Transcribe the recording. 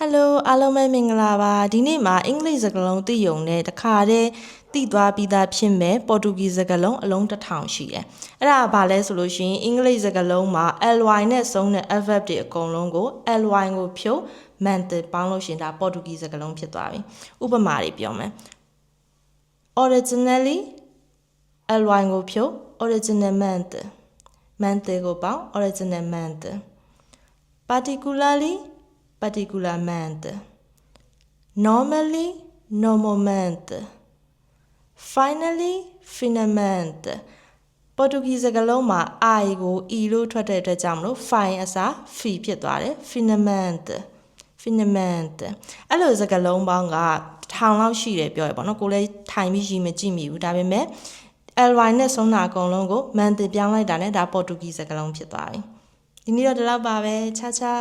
Hello အားလုံးပဲမင်္ဂလာပါဒီနေ့မှာအင်္ဂလိပ်စကားလုံးသိရုံနဲ့တခါတည်းသိသွားပြီးသားဖြစ်မဲ့ပေါ်တူဂီစကားလုံးအလုံး1000ရှိတယ်အဲ့ဒါဘာလဲဆိုလို့ရှိရင်အင်္ဂလိပ်စကားလုံးမှာ ly နဲ့ဆုံးတဲ့ adverb တွေအကုန်လုံးကို ly ကိုဖြုတ် mente ပေါင်းလို့ရှိရင်ဒါပေါ်တူဂီစကားလုံးဖြစ်သွားပြီဥပမာတွေပြောမယ် originally ly ကိုဖြုတ် originalmente mente ကိုပေါင်း originalmente particularly particularmente normally normalmente finally finalmente ပေါ်တူဂီစကားလုံးမှာ I ကို E လို့ထွက်တဲ့အတွက်ကြောင့်မလို့ fine အစား fi ဖြစ်သွားတယ် finalmente finalmente အဲ့လိုစကားလုံးပေါင်းက1000လောက်ရှိတယ်ပြောရပေါ့နော်ကိုလည်းထိုင်ပြီးရှိမကြည့်မိဘူးဒါပေမဲ့ ly နဲ့ဆုံးတာအကုန်လုံးကို mente ပြောင်းလိုက်တာနဲ့ဒါပေါ်တူဂီစကားလုံးဖြစ်သွားပြီဒီနေ့တော့ဒီလောက်ပါပဲချာချာ